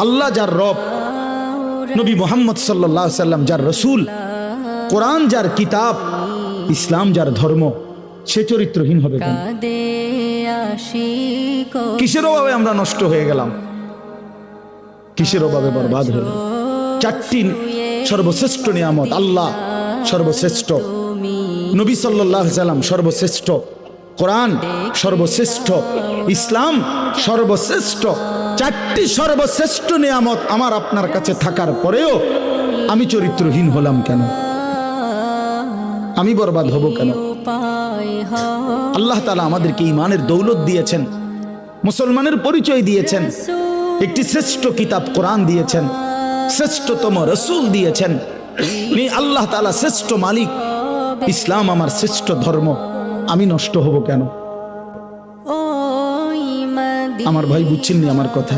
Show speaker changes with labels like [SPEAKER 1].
[SPEAKER 1] আল্লাহ যার রব, নবী মুহাম্মদ সাল্লাল্লাহু আলাইহি সাল্লাম যার রসুল, কোরআন যার কিতাব, ইসলাম যার ধর্ম, সে চরিত্রহীন হবে কেন? কিসের অভাবে আমরা নষ্ট হয়ে গেলাম? কিসের অভাবে বরবাদ হলো? চারটি সর্বশ্রেষ্ঠ নিয়ামত, আল্লাহ সর্বশ্রেষ্ঠ, নবী সাল্লাল্লাহু আলাইহি সাল্লাম সর্বশ্রেষ্ঠ, কোরআন সর্বশ্রেষ্ঠ, ইসলাম সর্বশ্রেষ্ঠ। চারটি সর্বশ্রেষ্ঠ নিয়ামত আমার আপনার কাছে থাকার পরেও আমি চরিত্রহীন হলাম কেন? আমি বরবাদ হব কেন? আল্লাহ তাআলা আমাদেরকে ঈমানের দৌলত দিয়েছেন, মুসলমানের পরিচয় দিয়েছেন, একটি শ্রেষ্ঠ কিতাব কোরআন দিয়েছেন, শ্রেষ্ঠতম রাসূল দিয়েছেন। আল্লাহ তাআলা শ্রেষ্ঠ মালিক, ইসলাম আমার শ্রেষ্ঠ ধর্ম। আমি নষ্ট হব কেন? আমার ভাই বুঝছেননি আমার কথা?